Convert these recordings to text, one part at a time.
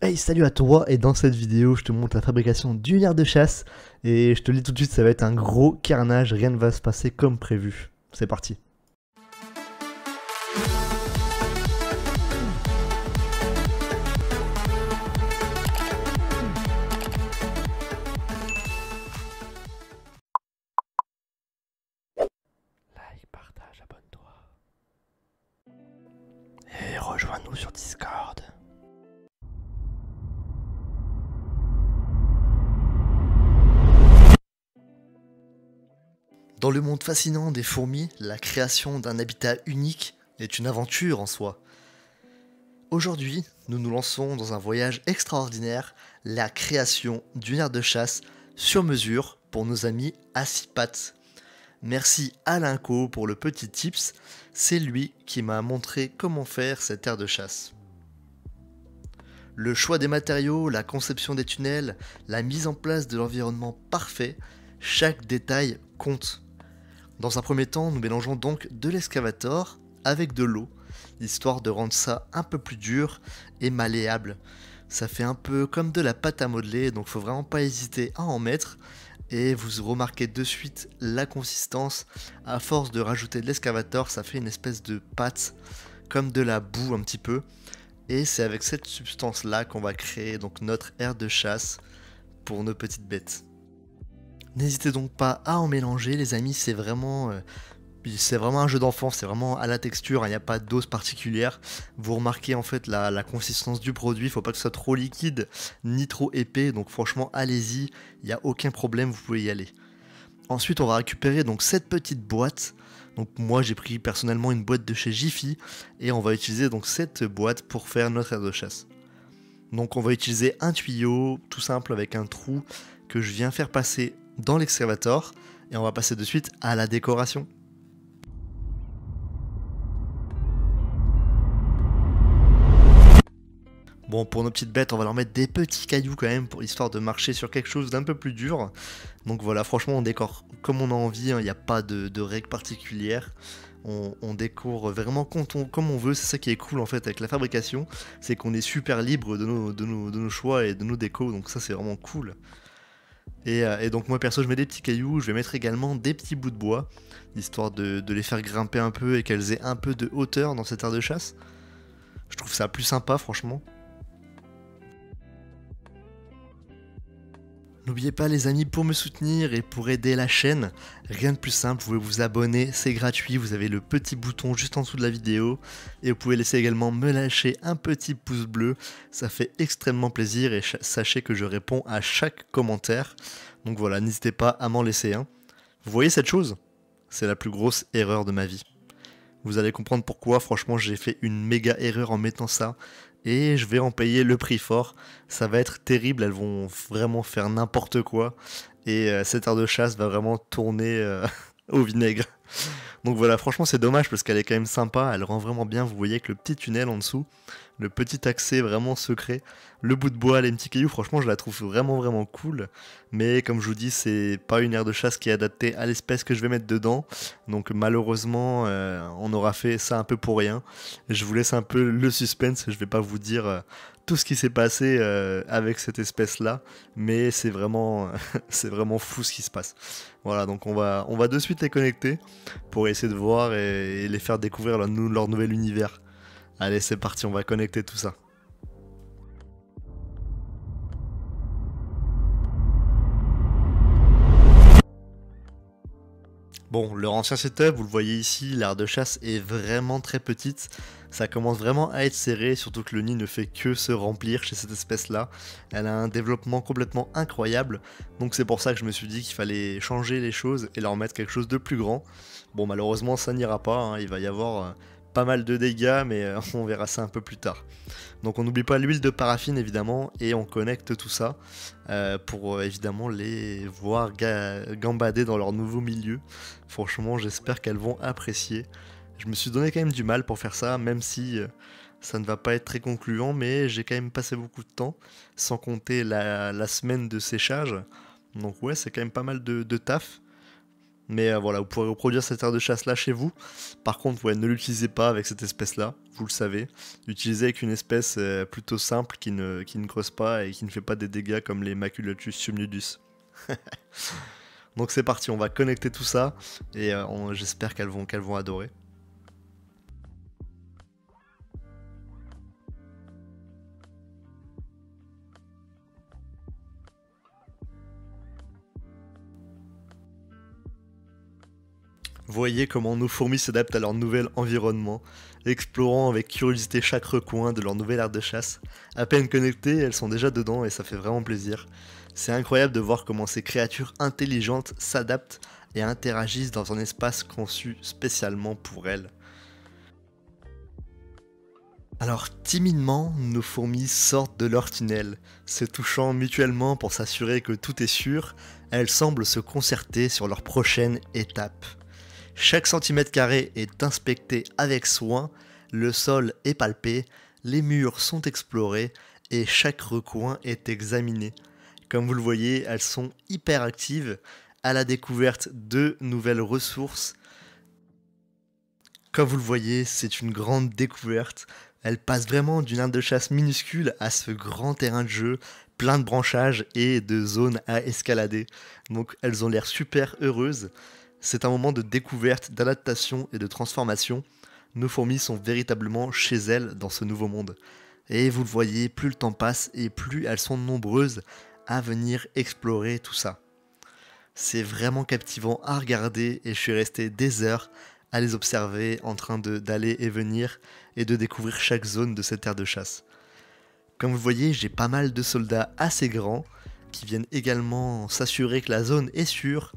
Hey, salut à toi, et dans cette vidéo je te montre la fabrication d'une aire de chasse et je te le dis tout de suite, ça va être un gros carnage, rien ne va se passer comme prévu. C'est parti. Like, partage, abonne-toi. Et rejoins-nous sur Discord. Dans le monde fascinant des fourmis, la création d'un habitat unique est une aventure en soi. Aujourd'hui, nous nous lançons dans un voyage extraordinaire, la création d'une aire de chasse sur mesure pour nos amis à six pattes. Merci à Linko pour le petit tips, c'est lui qui m'a montré comment faire cette aire de chasse. Le choix des matériaux, la conception des tunnels, la mise en place de l'environnement parfait, chaque détail compte. Dans un premier temps, nous mélangeons donc de l'excavator avec de l'eau, histoire de rendre ça un peu plus dur et malléable. Ça fait un peu comme de la pâte à modeler, donc faut vraiment pas hésiter à en mettre. Et vous remarquez de suite la consistance, à force de rajouter de l'excavator, ça fait une espèce de pâte, comme de la boue un petit peu. Et c'est avec cette substance là qu'on va créer donc notre aire de chasse pour nos petites bêtes. N'hésitez donc pas à en mélanger les amis, c'est vraiment un jeu d'enfant, c'est vraiment à la texture, il n'y a pas de dose particulière. Vous remarquez en fait la consistance du produit, il faut pas que ce soit trop liquide ni trop épais, donc franchement allez-y, il n'y a aucun problème, vous pouvez y aller. Ensuite on va récupérer donc cette petite boîte, donc moi j'ai pris personnellement une boîte de chez Jiffy, et on va utiliser donc cette boîte pour faire notre aire de chasse. Donc on va utiliser un tuyau tout simple avec un trou que je viens faire passer dans l'excavator, et on va passer de suite à la décoration. Bon, pour nos petites bêtes, on va leur mettre des petits cailloux quand même, pour histoire de marcher sur quelque chose d'un peu plus dur. Donc voilà, franchement, on décore comme on a envie, il n'y a pas de règles particulières. On décore vraiment comme on veut, c'est ça qui est cool en fait avec la fabrication, c'est qu'on est super libre de nos choix et de nos décos, donc ça c'est vraiment cool. Et donc moi perso je mets des petits cailloux, je vais mettre également des petits bouts de bois, histoire de les faire grimper un peu et qu'elles aient un peu de hauteur dans cette aire de chasse. Je trouve ça plus sympa franchement. N'oubliez pas les amis, pour me soutenir et pour aider la chaîne, rien de plus simple, vous pouvez vous abonner, c'est gratuit, vous avez le petit bouton juste en dessous de la vidéo, et vous pouvez laisser également me lâcher un petit pouce bleu, ça fait extrêmement plaisir et sachez que je réponds à chaque commentaire, donc voilà, n'hésitez pas à m'en laisser un. Vous voyez cette chose? C'est la plus grosse erreur de ma vie. Vous allez comprendre pourquoi, franchement j'ai fait une méga erreur en mettant ça, et je vais en payer le prix fort. Ça va être terrible, elles vont vraiment faire n'importe quoi, et cette aire de chasse va vraiment tourner au vinaigre. Donc voilà, franchement c'est dommage parce qu'elle est quand même sympa, elle rend vraiment bien, vous voyez avec le petit tunnel en dessous, le petit accès vraiment secret, le bout de bois, les petits cailloux, franchement je la trouve vraiment cool, mais comme je vous dis c'est pas une aire de chasse qui est adaptée à l'espèce que je vais mettre dedans, donc malheureusement on aura fait ça un peu pour rien. Je vous laisse un peu le suspense, je vais pas vous dire tout ce qui s'est passé avec cette espèce là, mais c'est vraiment, c'est vraiment fou ce qui se passe. Voilà, donc on va de suite les connecter pour essayer de voir et les faire découvrir leur nouvel univers. Allez, c'est parti, on va connecter tout ça. Bon, leur ancien setup, vous le voyez ici, l'aire de chasse est vraiment très petite. Ça commence vraiment à être serré, surtout que le nid ne fait que se remplir chez cette espèce-là. Elle a un développement complètement incroyable, donc c'est pour ça que je me suis dit qu'il fallait changer les choses et leur mettre quelque chose de plus grand. Bon, malheureusement, ça n'ira pas, hein. Il va y avoir pas mal de dégâts, mais on verra ça un peu plus tard. Donc on n'oublie pas l'huile de paraffine évidemment, et on connecte tout ça pour évidemment les voir gambader dans leur nouveau milieu. Franchement j'espère qu'elles vont apprécier. Je me suis donné quand même du mal pour faire ça, même si ça ne va pas être très concluant, mais j'ai quand même passé beaucoup de temps, sans compter la semaine de séchage. Donc ouais, c'est quand même pas mal de taf. Mais voilà, vous pourrez reproduire cette aire de chasse là chez vous. Par contre, ouais, ne l'utilisez pas avec cette espèce là, vous le savez. Utilisez avec une espèce plutôt simple qui ne creuse pas et qui ne fait pas des dégâts comme les Maculatus subnudus. Donc c'est parti, on va connecter tout ça et j'espère qu'elles vont adorer. Voyez comment nos fourmis s'adaptent à leur nouvel environnement, explorant avec curiosité chaque recoin de leur nouvelle aire de chasse. À peine connectées, elles sont déjà dedans et ça fait vraiment plaisir. C'est incroyable de voir comment ces créatures intelligentes s'adaptent et interagissent dans un espace conçu spécialement pour elles. Alors timidement, nos fourmis sortent de leur tunnel, se touchant mutuellement pour s'assurer que tout est sûr, elles semblent se concerter sur leur prochaine étape. Chaque centimètre carré est inspecté avec soin, le sol est palpé, les murs sont explorés et chaque recoin est examiné. Comme vous le voyez, elles sont hyper actives à la découverte de nouvelles ressources. Comme vous le voyez, c'est une grande découverte. Elles passent vraiment d'une aire de chasse minuscule à ce grand terrain de jeu, plein de branchages et de zones à escalader. Donc elles ont l'air super heureuses. C'est un moment de découverte, d'adaptation et de transformation. Nos fourmis sont véritablement chez elles dans ce nouveau monde. Et vous le voyez, plus le temps passe et plus elles sont nombreuses à venir explorer tout ça. C'est vraiment captivant à regarder et je suis resté des heures à les observer en train d'aller et venir et de découvrir chaque zone de cette aire de chasse. Comme vous le voyez, j'ai pas mal de soldats assez grands qui viennent également s'assurer que la zone est sûre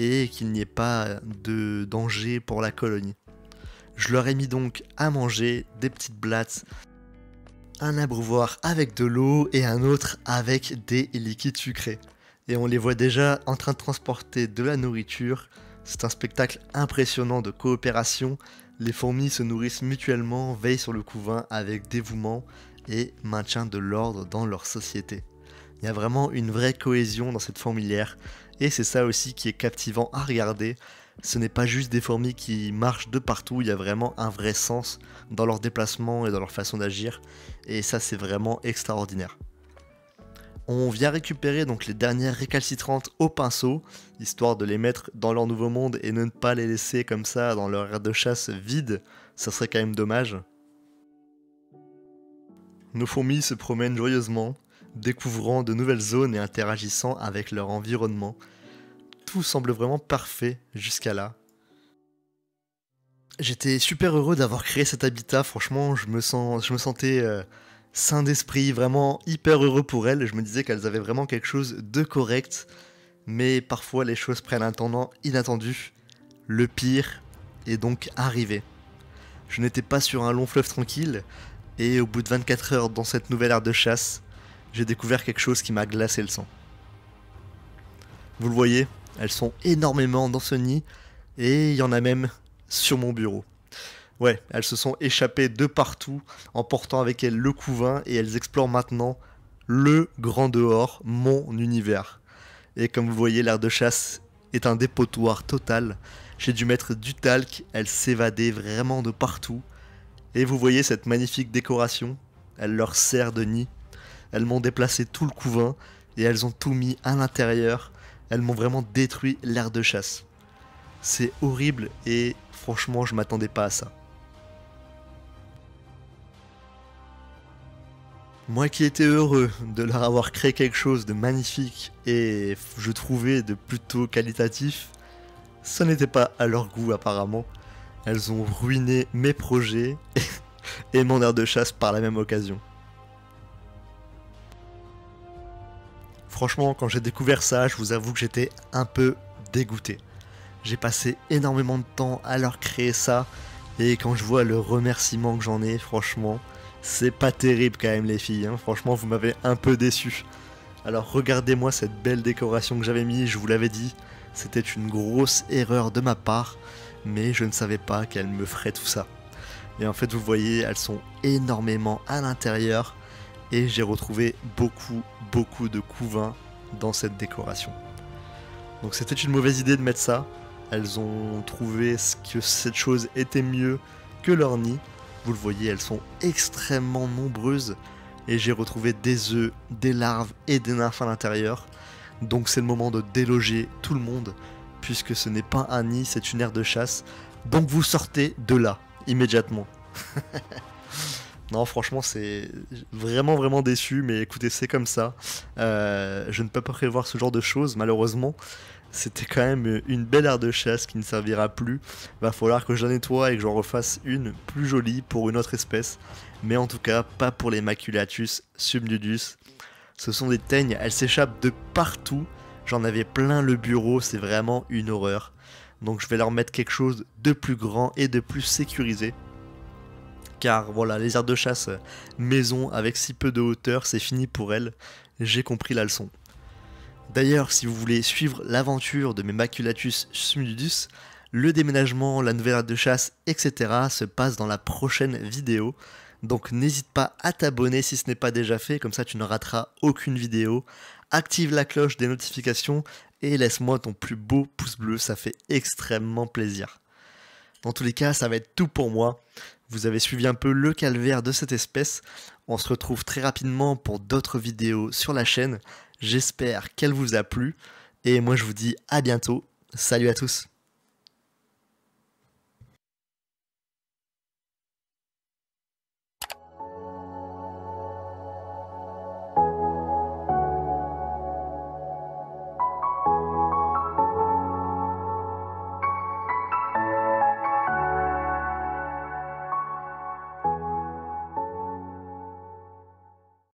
et qu'il n'y ait pas de danger pour la colonie. Je leur ai mis donc à manger des petites blattes, un abreuvoir avec de l'eau et un autre avec des liquides sucrés. Et on les voit déjà en train de transporter de la nourriture. C'est un spectacle impressionnant de coopération. Les fourmis se nourrissent mutuellement, veillent sur le couvain avec dévouement et maintien de l'ordre dans leur société. Il y a vraiment une vraie cohésion dans cette fourmilière. Et c'est ça aussi qui est captivant à regarder. Ce n'est pas juste des fourmis qui marchent de partout, il y a vraiment un vrai sens dans leur déplacement et dans leur façon d'agir. Et ça, c'est vraiment extraordinaire. On vient récupérer donc les dernières récalcitrantes au pinceau, histoire de les mettre dans leur nouveau monde et ne pas les laisser comme ça dans leur aire de chasse vide, ça serait quand même dommage. Nos fourmis se promènent joyeusement, découvrant de nouvelles zones et interagissant avec leur environnement. Tout semble vraiment parfait jusqu'à là. J'étais super heureux d'avoir créé cet habitat, franchement je me sentais sain d'esprit, vraiment hyper heureux pour elles. Je me disais qu'elles avaient vraiment quelque chose de correct, mais parfois les choses prennent un tournant inattendu. Le pire est donc arrivé. Je n'étais pas sur un long fleuve tranquille, et au bout de 24 heures dans cette nouvelle aire de chasse, j'ai découvert quelque chose qui m'a glacé le sang. Vous le voyez, elles sont énormément dans ce nid, et il y en a même sur mon bureau. Ouais, elles se sont échappées de partout, en portant avec elles le couvain, et elles explorent maintenant le grand dehors, mon univers. Et comme vous voyez, l'aire de chasse est un dépotoir total. J'ai dû mettre du talc, elles s'évadaient vraiment de partout. Et vous voyez cette magnifique décoration, elle leur sert de nid. Elles m'ont déplacé tout le couvain, et elles ont tout mis à l'intérieur. Elles m'ont vraiment détruit l'aire de chasse. C'est horrible et franchement je m'attendais pas à ça. Moi qui étais heureux de leur avoir créé quelque chose de magnifique et je trouvais de plutôt qualitatif, ça n'était pas à leur goût apparemment. Elles ont ruiné mes projets et mon aire de chasse par la même occasion. Franchement, quand j'ai découvert ça, je vous avoue que j'étais un peu dégoûté. J'ai passé énormément de temps à leur créer ça, et quand je vois le remerciement que j'en ai, franchement, c'est pas terrible quand même les filles, hein. Franchement vous m'avez un peu déçu. Alors regardez-moi cette belle décoration que j'avais mis, je vous l'avais dit, c'était une grosse erreur de ma part, mais je ne savais pas qu'elle me ferait tout ça. Et en fait vous voyez, elles sont énormément à l'intérieur, et j'ai retrouvé beaucoup de couvains dans cette décoration. Donc c'était une mauvaise idée de mettre ça, elles ont trouvé que cette chose était mieux que leur nid. Vous le voyez, elles sont extrêmement nombreuses et j'ai retrouvé des œufs, des larves et des nymphes à l'intérieur. Donc c'est le moment de déloger tout le monde, puisque ce n'est pas un nid, c'est une aire de chasse. Donc vous sortez de là, immédiatement. Non, franchement, c'est vraiment déçu, mais écoutez, c'est comme ça. Je ne peux pas prévoir ce genre de choses, malheureusement. C'était quand même une belle aire de chasse qui ne servira plus. Va falloir que je la nettoie et que j'en refasse une plus jolie pour une autre espèce. Mais en tout cas, pas pour les Maculatus subnudus. Ce sont des teignes, elles s'échappent de partout. J'en avais plein le bureau, c'est vraiment une horreur. Donc je vais leur mettre quelque chose de plus grand et de plus sécurisé. Car voilà, les aires de chasse maison avec si peu de hauteur, c'est fini pour elles. J'ai compris la leçon. D'ailleurs, si vous voulez suivre l'aventure de mes Maculatus subnudus, le déménagement, la nouvelle aire de chasse, etc. se passe dans la prochaine vidéo. Donc n'hésite pas à t'abonner si ce n'est pas déjà fait, comme ça tu ne rateras aucune vidéo. Active la cloche des notifications et laisse-moi ton plus beau pouce bleu, ça fait extrêmement plaisir. Dans tous les cas, ça va être tout pour moi. Vous avez suivi un peu le calvaire de cette espèce. On se retrouve très rapidement pour d'autres vidéos sur la chaîne. J'espère qu'elle vous a plu. Et moi je vous dis à bientôt. Salut à tous.